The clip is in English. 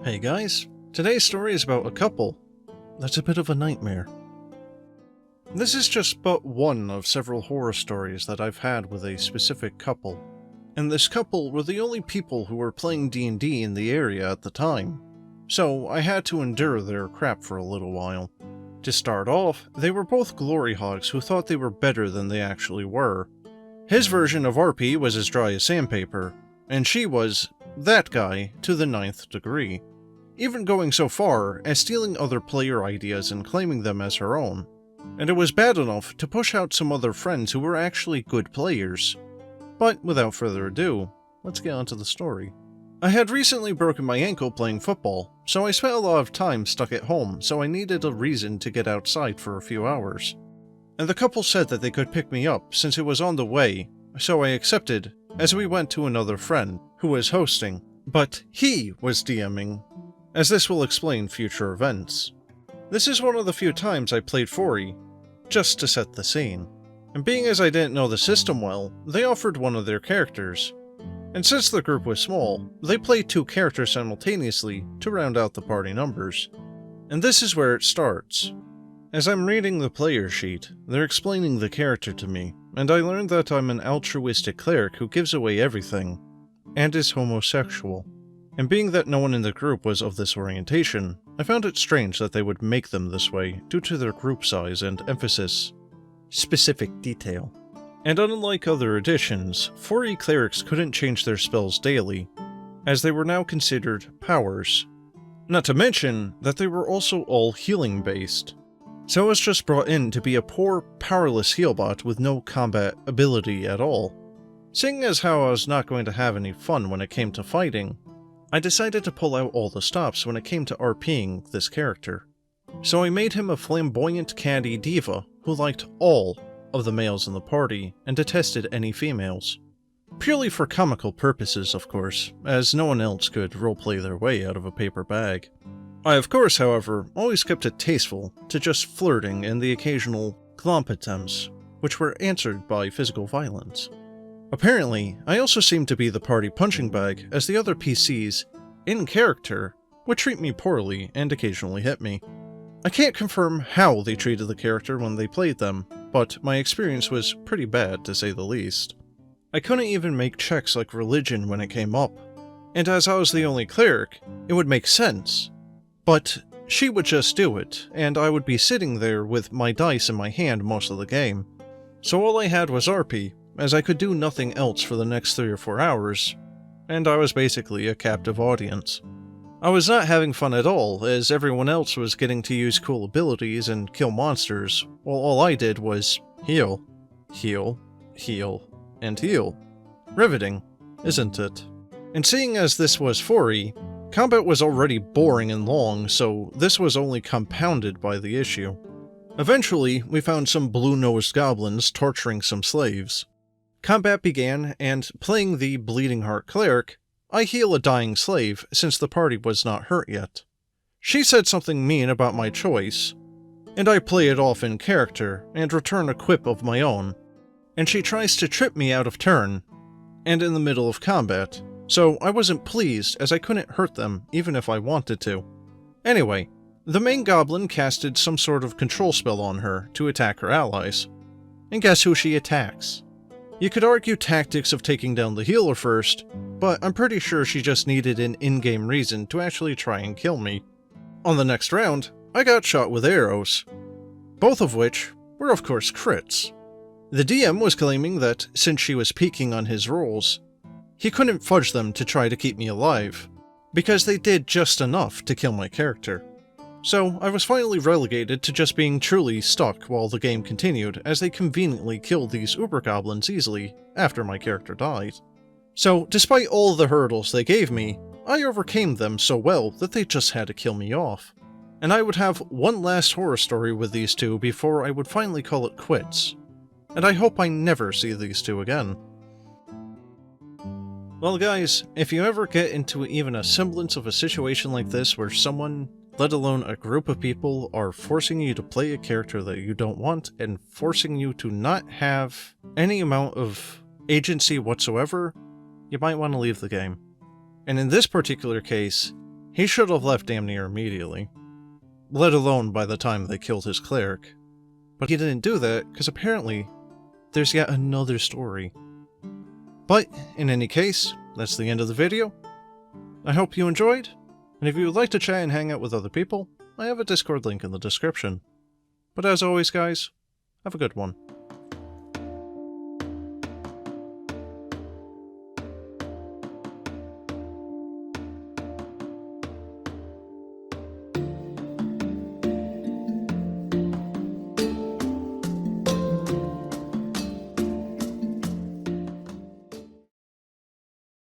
Hey guys, today's story is about a couple that's a bit of a nightmare. This is just but one of several horror stories that I've had with a specific couple, and this couple were the only people who were playing D&D in the area at the time, so I had to endure their crap for a little while. To start off, they were both glory hogs who thought they were better than they actually were. His version of RP was as dry as sandpaper, and she was that guy to the 9th degree. Even going so far as stealing other player ideas and claiming them as her own. And it was bad enough to push out some other friends who were actually good players. But without further ado, let's get on to the story. I had recently broken my ankle playing football, so I spent a lot of time stuck at home, so I needed a reason to get outside for a few hours. And the couple said that they could pick me up since it was on the way, so I accepted as we went to another friend who was hosting, but he was DMing, as this will explain future events. This is one of the few times I played 4E, just to set the scene. And being as I didn't know the system well, they offered one of their characters. And since the group was small, they played 2 characters simultaneously to round out the party numbers. And this is where it starts. As I'm reading the player sheet, they're explaining the character to me, and I learned that I'm an altruistic cleric who gives away everything, and is homosexual. And being that no one in the group was of this orientation, I found it strange that they would make them this way due to their group size and emphasis. Specific detail. And unlike other editions, 4E clerics couldn't change their spells daily, as they were now considered powers. Not to mention that they were also all healing based. So I was just brought in to be a poor, powerless healbot with no combat ability at all. Seeing as how I was not going to have any fun when it came to fighting, I decided to pull out all the stops when it came to RPing this character. So I made him a flamboyant caddy diva who liked all of the males in the party and detested any females. Purely for comical purposes, of course, as no one else could roleplay their way out of a paper bag. I of course, however, always kept it tasteful to just flirting and the occasional glomp attempts, which were answered by physical violence. Apparently, I also seemed to be the party punching bag, as the other PCs, in character, would treat me poorly and occasionally hit me. I can't confirm how they treated the character when they played them, but my experience was pretty bad to say the least. I couldn't even make checks like religion when it came up, and as I was the only cleric, it would make sense. But she would just do it, and I would be sitting there with my dice in my hand most of the game. So all I had was RP, as I could do nothing else for the next 3 or 4 hours, and I was basically a captive audience. I was not having fun at all, as everyone else was getting to use cool abilities and kill monsters, while all I did was heal, heal, heal, and heal. Riveting, isn't it? And seeing as this was 4E, combat was already boring and long, so this was only compounded by the issue. Eventually, we found some blue-nosed goblins torturing some slaves. Combat began, and playing the Bleeding Heart cleric, I heal a dying slave since the party was not hurt yet. She said something mean about my choice, and I play it off in character and return a quip of my own, and she tries to trip me out of turn, and in the middle of combat, so I wasn't pleased as I couldn't hurt them even if I wanted to. Anyway, the main goblin casted some sort of control spell on her to attack her allies. And guess who she attacks? You could argue tactics of taking down the healer first, but I'm pretty sure she just needed an in-game reason to actually try and kill me. On the next round, I got shot with arrows, both of which were of course crits. The DM was claiming that since she was peaking on his rolls, he couldn't fudge them to try to keep me alive, because they did just enough to kill my character. So I was finally relegated to just being truly stuck while the game continued, as they conveniently killed these uber goblins easily after my character died. So despite all the hurdles they gave me, I overcame them so well that they just had to kill me off. And I would have one last horror story with these 2 before I would finally call it quits. And I hope I never see these 2 again. Well guys, if you ever get into even a semblance of a situation like this where someone, let alone a group of people, are forcing you to play a character that you don't want and forcing you to not have any amount of agency whatsoever, you might want to leave the game. And in this particular case, He should have left damn near immediately, let alone by the time they killed his cleric. But he didn't do that because apparently there's yet another story. But in any case, that's the end of the video. I hope you enjoyed, and if you would like to chat and hang out with other people, I have a Discord link in the description. But as always guys, have a good one.